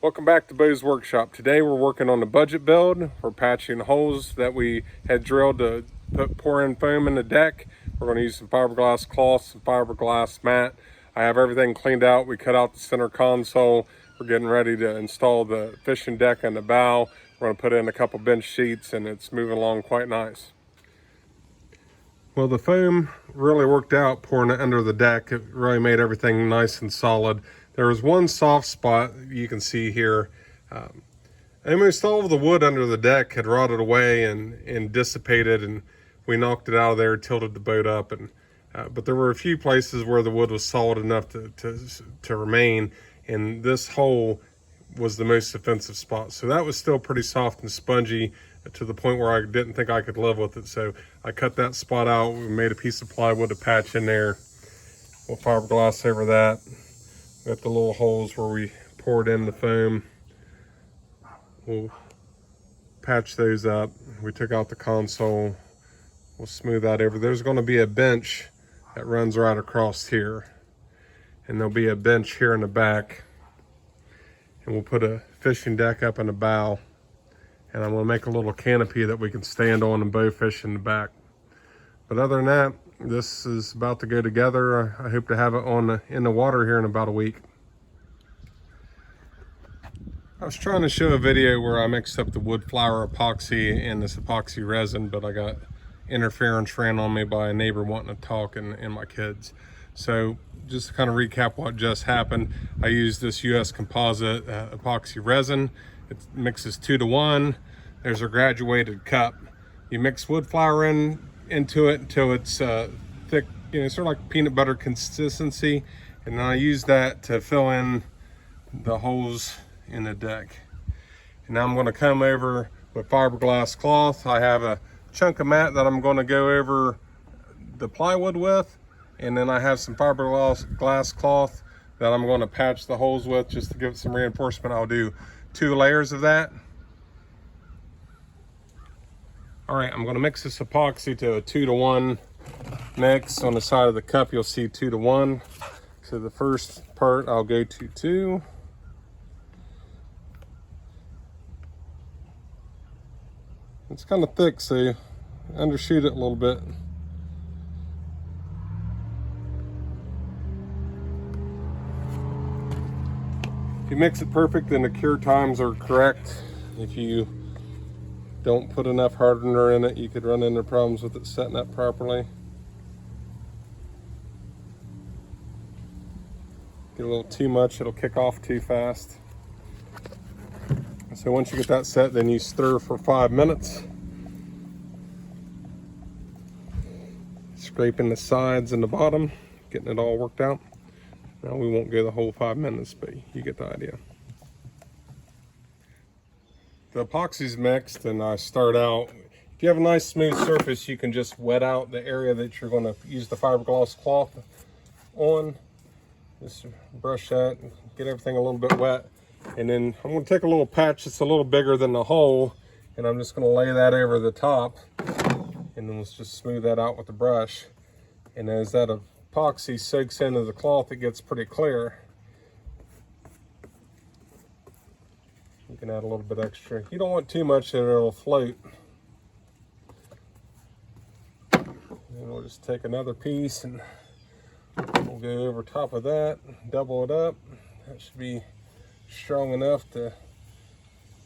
Welcome back to Beau's Workshop. Today we're working on the budget build. We're patching holes that we had drilled to pour in foam in the deck. We're going to use some fiberglass cloth, some fiberglass mat. I have everything cleaned out. We cut out the center console. We're getting ready to install the fishing deck and the bow. We're going to put in a couple bench sheets and it's moving along quite nice. Well, the foam really worked out pouring it under the deck. It really made everything nice and solid. There was one soft spot you can see here. Almost all of the wood under the deck had rotted away and dissipated, and we knocked it out of there, tilted the boat up, and but there were a few places where the wood was solid enough to remain, and this hole was the most offensive spot. So that was still pretty soft and spongy to the point where I didn't think I could live with it. So I cut that spot out. We made a piece of plywood to patch in there. We'll fiberglass over that. Got the little holes where we poured in the foam. We'll patch those up. We took out the console. We'll smooth that over. There's going to be a bench that runs right across here. And there'll be a bench here in the back. And we'll put a fishing deck up in the bow. And I'm going to make a little canopy that we can stand on and bow fish in the back. But other than that, this is about to go together. I hope to have it in the water here in about a week. I was trying to show a video where I mixed up the wood flour epoxy and this epoxy resin, but I got interference ran on me by a neighbor wanting to talk and my kids. So just to kind of recap what just happened, I used this US composite epoxy resin. It mixes 2 to 1. There's a graduated cup. You mix wood flour into it until it's thick, sort of like peanut butter consistency. And then I use that to fill in the holes in the deck. And now I'm going to come over with fiberglass cloth. I have a chunk of mat that I'm going to go over the plywood with. And then I have some fiberglass cloth that I'm going to patch the holes with just to give it some reinforcement. I'll do 2 layers of that. All right, I'm gonna mix this epoxy to a 2 to 1 mix. On the side of the cup, you'll see 2 to 1. So the first part, I'll go to 2. It's kind of thick, so undershoot it a little bit. If you mix it perfect, then the cure times are correct. If you don't put enough hardener in it, you could run into problems with it setting up properly. Get a little too much, it'll kick off too fast. So once you get that set, then you stir for 5 minutes. Scraping the sides and the bottom, getting it all worked out. Now we won't go the whole 5 minutes, but you get the idea. The epoxy's mixed and I start out, if you have a nice smooth surface, you can just wet out the area that you're going to use the fiberglass cloth on. Just brush that, get everything a little bit wet. And then I'm going to take a little patch that's a little bigger than the hole, and I'm just going to lay that over the top. And then let's just smooth that out with the brush. And as that epoxy soaks into the cloth, it gets pretty clear. You can add a little bit extra. You don't want too much that it'll float. And we'll just take another piece and we'll go over top of that, double it up. That should be strong enough to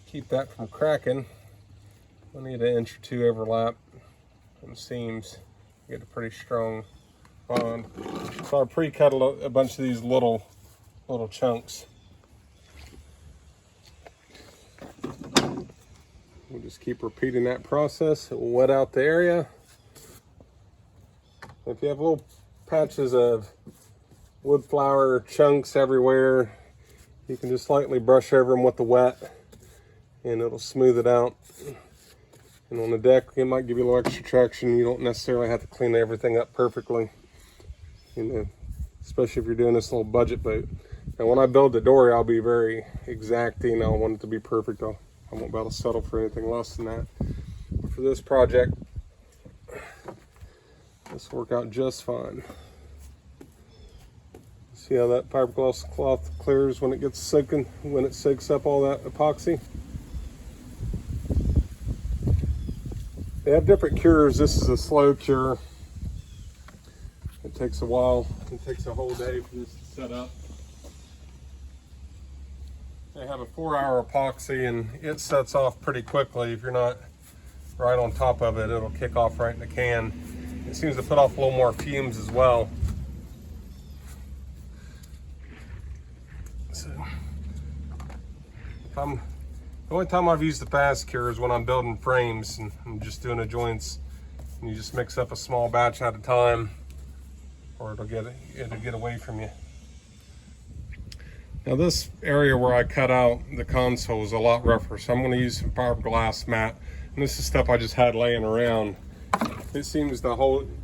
keep that from cracking. I need 1 inch or 2 overlap on the seams. Get a pretty strong bond. So I pre-cut a bunch of these little chunks. We'll just keep repeating that process. It will wet out the area. If you have little patches of wood flour chunks everywhere, you can just lightly brush over them with the wet and it'll smooth it out. And on the deck, it might give you a little extra traction. You don't necessarily have to clean everything up perfectly, especially if you're doing this little budget boat. Now when I build the dory, I'll be very exacting. I want it to be perfect. I won't be able to settle for anything less than that. But for this project, this will work out just fine. See how that fiberglass cloth clears when it gets soaking, when it soaks up all that epoxy. They have different cures. This is a slow cure. It takes a while. It takes a whole day for this to set up. They have a 4-hour epoxy and it sets off pretty quickly. If you're not right on top of it, it'll kick off right in the can. It seems to put off a little more fumes as well. So, the only time I've used the fast cure is when I'm building frames and I'm just doing the joints, and you just mix up a small batch at a time, or it'll get away from you. Now this area where I cut out the console is a lot rougher, so I'm going to use some fiberglass mat. And this is stuff I just had laying around. It seems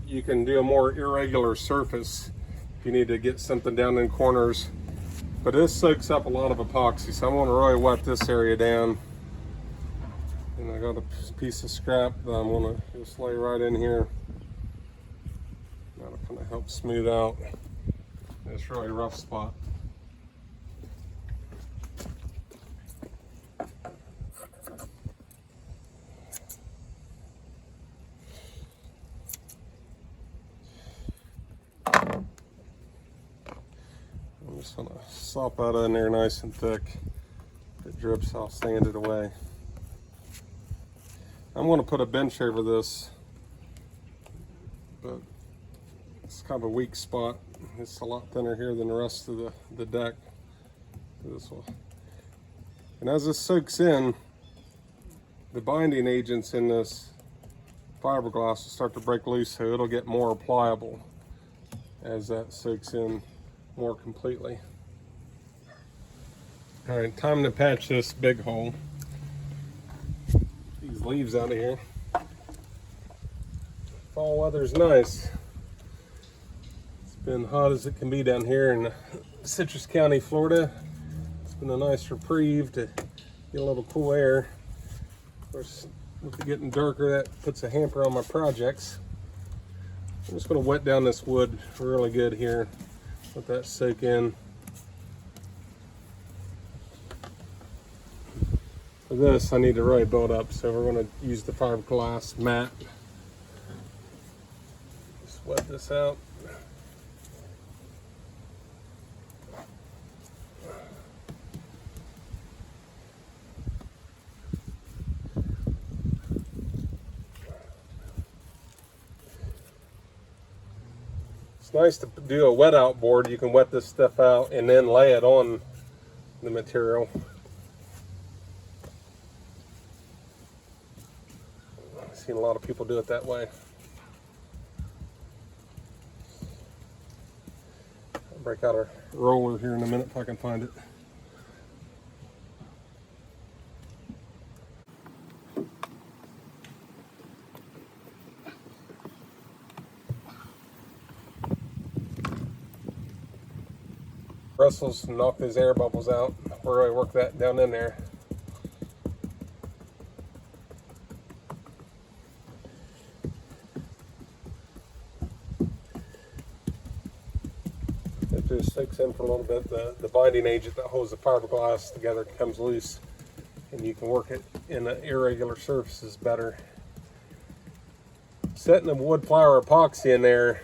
you can do a more irregular surface if you need to get something down in corners. But this soaks up a lot of epoxy, so I want to really wet this area down. And I got a piece of scrap that I'm going to just lay right in here. That'll kind of help smooth out this really rough spot. I'm just going to slop that in there nice and thick. If it drips, I'll sand it away. I'm going to put a bench over this, but it's kind of a weak spot. It's a lot thinner here than the rest of the deck. This one. And as this soaks in, the binding agents in this fiberglass will start to break loose, so it'll get more pliable as that soaks in more completely. All right, time to patch this big hole. These leaves out of here. Fall weather's nice. It's been hot as it can be down here in Citrus County, Florida. It's been a nice reprieve to get a little cool air. Of course, with it getting darker, that puts a hamper on my projects. I'm just going to wet down this wood really good here. Let that soak in. For this, I need to really build up, so we're going to use the fiberglass mat. Just wet this out. It's nice to do a wet out board. You can wet this stuff out and then lay it on the material. I've seen a lot of people do it that way. I'll break out our roller here in a minute if I can find it. Bristles and knock these air bubbles out. We'll really work that down in there. It just soaks in for a little bit. The binding agent that holds the fiberglass together comes loose, and you can work it in irregular surfaces better. Setting the wood flour epoxy in there,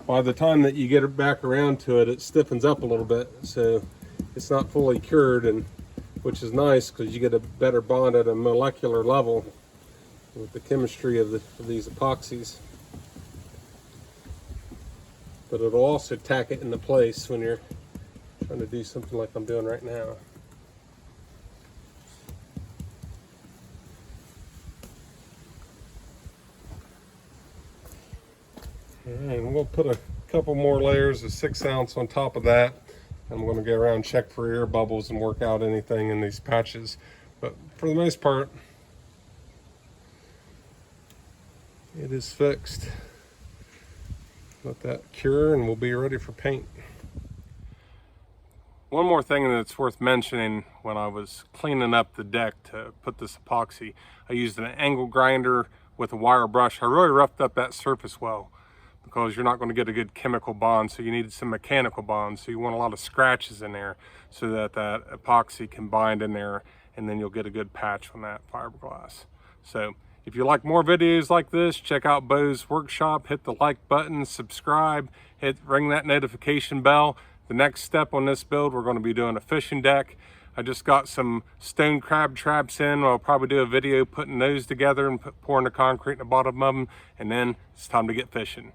by the time that you get it back around to it, it stiffens up a little bit, so it's not fully cured, and which is nice because you get a better bond at a molecular level with the chemistry of these epoxies. But it'll also tack it into place when you're trying to do something like I'm doing right now. Alright, we're going to put a couple more layers of 6 ounce on top of that. I'm going to go around and check for air bubbles and work out anything in these patches. But for the most part, it is fixed. Let that cure and we'll be ready for paint. One more thing that's worth mentioning, when I was cleaning up the deck to put this epoxy, I used an angle grinder with a wire brush. I really roughed up that surface well. The because you're not going to get a good chemical bond, so you need some mechanical bond. So you want a lot of scratches in there so that that epoxy can bind in there, and then you'll get a good patch on that fiberglass. So if you like more videos like this, check out Beau's workshop, hit the like button, subscribe, ring that notification bell. The next step on this build, we're going to be doing a fishing deck. I just got some stone crab traps in. I'll probably do a video putting those together and pouring the concrete in the bottom of them, and then it's time to get fishing.